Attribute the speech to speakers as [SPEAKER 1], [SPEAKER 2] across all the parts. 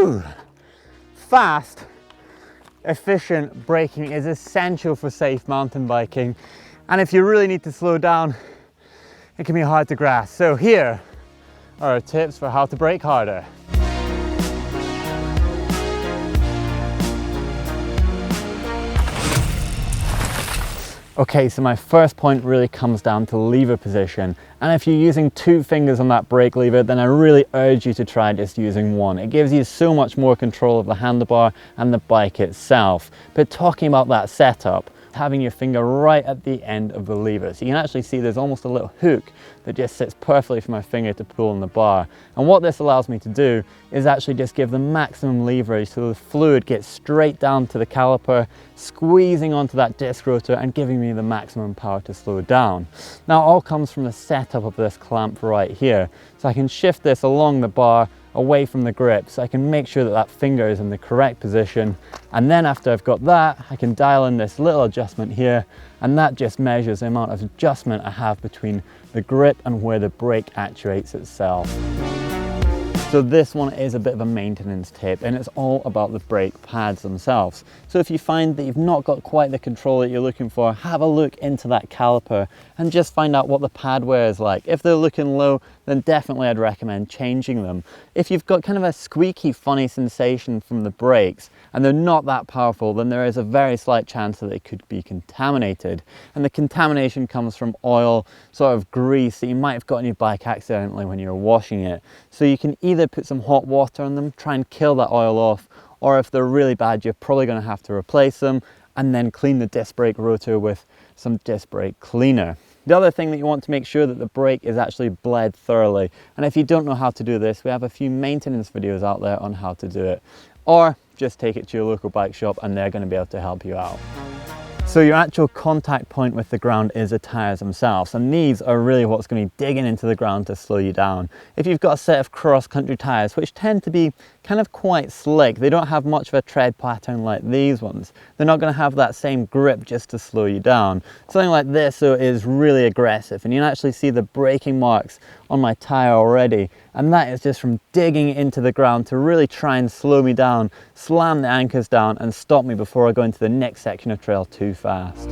[SPEAKER 1] Whew. Fast, efficient braking is essential for safe mountain biking. And if you really need to slow down, it can be hard to grasp. So here are our tips for how to brake harder. Okay, so my first point really comes down to lever position. And if you're using 2 fingers on that brake lever, then I really urge you to try just using 1. It gives you so much more control of the handlebar and the bike itself. But talking about that setup, having your finger right at the end of the lever. So you can actually see there's almost a little hook that just sits perfectly for my finger to pull on the bar. And what this allows me to do is actually just give the maximum leverage so the fluid gets straight down to the caliper, squeezing onto that disc rotor and giving me the maximum power to slow down. Now it all comes from the setup of this clamp right here. So I can shift this along the bar away from the grip so I can make sure that that finger is in the correct position, and then after I've got that I can dial in this little adjustment here, and that just measures the amount of adjustment I have between the grip and where the brake actuates itself. So this one is a bit of a maintenance tip, and it's all about the brake pads themselves. So if you find that you've not got quite the control that you're looking for, have a look into that caliper and just find out what the pad wear is like. If they're looking low, then definitely I'd recommend changing them. If you've got kind of a squeaky, funny sensation from the brakes and they're not that powerful, then there is a very slight chance that they could be contaminated. And the contamination comes from oil, sort of grease that you might have got on your bike accidentally when you were washing it. So you can either put some hot water on them, try and kill that oil off, or if they're really bad, you're probably going to have to replace them and then clean the disc brake rotor with some disc brake cleaner. The other thing that you want to make sure that the brake is actually bled thoroughly. And if you don't know how to do this, we have a few maintenance videos out there on how to do it. Or just take it to your local bike shop and they're going to be able to help you out. So your actual contact point with the ground is the tires themselves, and these are really what's going to be digging into the ground to slow you down. If you've got a set of cross-country tires, which tend to be kind of quite slick, they don't have much of a tread pattern like these ones, they're not going to have that same grip just to slow you down. Something like this though is really aggressive, and you can actually see the braking marks on my tire already, and that is just from digging into the ground to really try and slow me down, slam the anchors down and stop me before I go into the next section of trail too fast.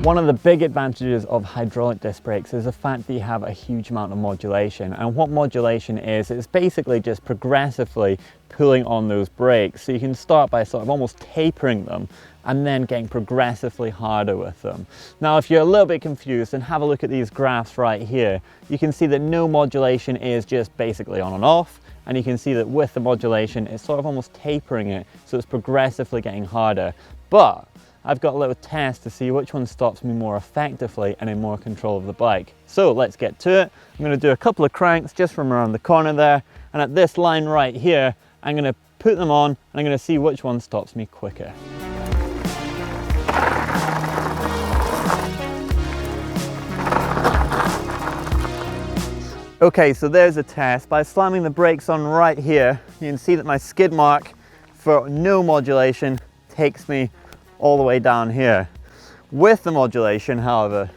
[SPEAKER 1] One of the big advantages of hydraulic disc brakes is the fact that you have a huge amount of modulation, and what modulation is, it's basically just progressively pulling on those brakes. So you can start by sort of almost tapering them and then getting progressively harder with them. Now if you're a little bit confused, then have a look at these graphs right here. You can see that no modulation is just basically on and off, and you can see that with the modulation it's sort of almost tapering it, so it's progressively getting harder. But I've got a little test to see which one stops me more effectively and in more control of the bike. So let's get to it. I'm going to do a couple of cranks just from around the corner there, and at this line right here I'm going to put them on and I'm going to see which one stops me quicker. Okay, so there's a test. By slamming the brakes on right here, you can see that my skid mark for no modulation takes me all the way down here. With the modulation, however,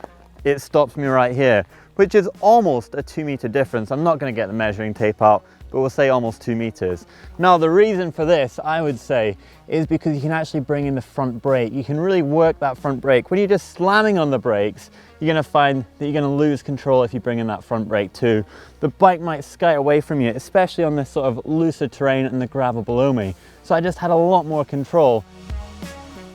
[SPEAKER 1] it stops me right here, which is almost a 2-meter difference. I'm not going to get the measuring tape out, but we'll say almost 2 meters. Now the reason for this, I would say, is because you can actually bring in the front brake. You can really work that front brake. When you're just slamming on the brakes, you're going to find that you're going to lose control if you bring in that front brake too. The bike might skate away from you, especially on this sort of looser terrain and the gravel below me. So I just had a lot more control.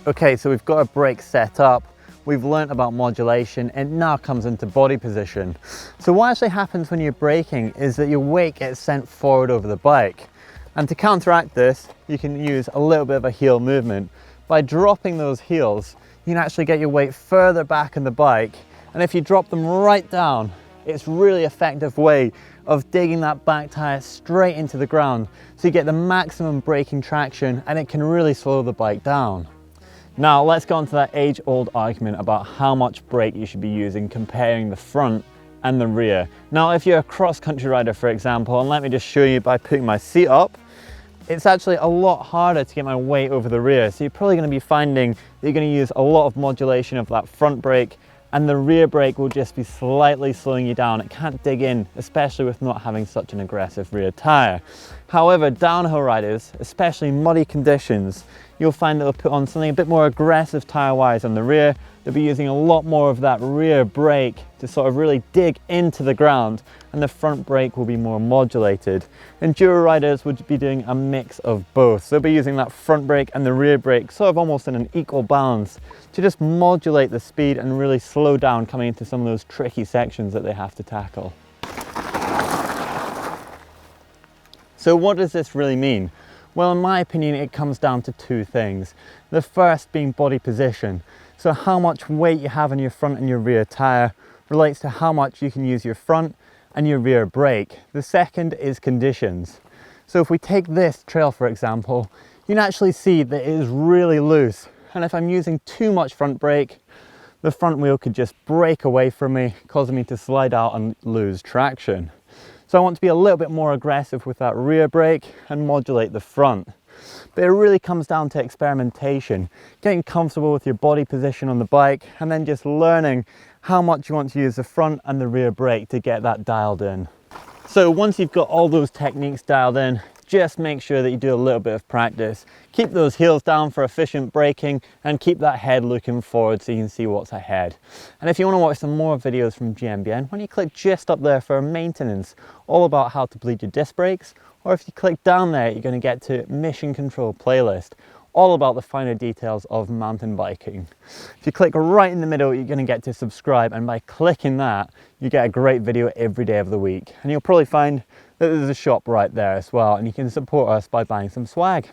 [SPEAKER 1] Okay, so we've got a brake set up. We've learnt about modulation, and now comes into body position. So what actually happens when you're braking is that your weight gets sent forward over the bike. And to counteract this, you can use a little bit of a heel movement. By dropping those heels, you can actually get your weight further back in the bike. And if you drop them right down, it's a really effective way of digging that back tire straight into the ground. So you get the maximum braking traction, and it can really slow the bike down. Now let's go on to that age-old argument about how much brake you should be using comparing the front and the rear. Now if you're a cross-country rider, for example, and let me just show you by putting my seat up, it's actually a lot harder to get my weight over the rear. So you're probably going to be finding that you're going to use a lot of modulation of that front brake and the rear brake will just be slightly slowing you down. It can't dig in, especially with not having such an aggressive rear tire. However, downhill riders, especially in muddy conditions, you'll find they'll put on something a bit more aggressive tire-wise on the rear. They'll be using a lot more of that rear brake to sort of really dig into the ground, and the front brake will be more modulated. Enduro riders would be doing a mix of both. So they'll be using that front brake and the rear brake sort of almost in an equal balance to just modulate the speed and really slow down coming into some of those tricky sections that they have to tackle. So what does this really mean? Well, in my opinion, it comes down to two things. The first being body position. So how much weight you have on your front and your rear tire relates to how much you can use your front and your rear brake. The second is conditions. So if we take this trail, for example, you can actually see that it is really loose. And if I'm using too much front brake, the front wheel could just break away from me, causing me to slide out and lose traction. So I want to be a little bit more aggressive with that rear brake and modulate the front. But it really comes down to experimentation, getting comfortable with your body position on the bike, and then just learning how much you want to use the front and the rear brake to get that dialed in. So once you've got all those techniques dialed in, just make sure that you do a little bit of practice. Keep those heels down for efficient braking and keep that head looking forward so you can see what's ahead. And if you want to watch some more videos from GMBN, why don't you click just up there for maintenance, all about how to bleed your disc brakes, or if you click down there, you're going to get to Mission Control playlist, all about the finer details of mountain biking. If you click right in the middle, you're going to get to subscribe, and by clicking that, you get a great video every day of the week. And you'll probably find that there's a shop right there as well, and you can support us by buying some swag.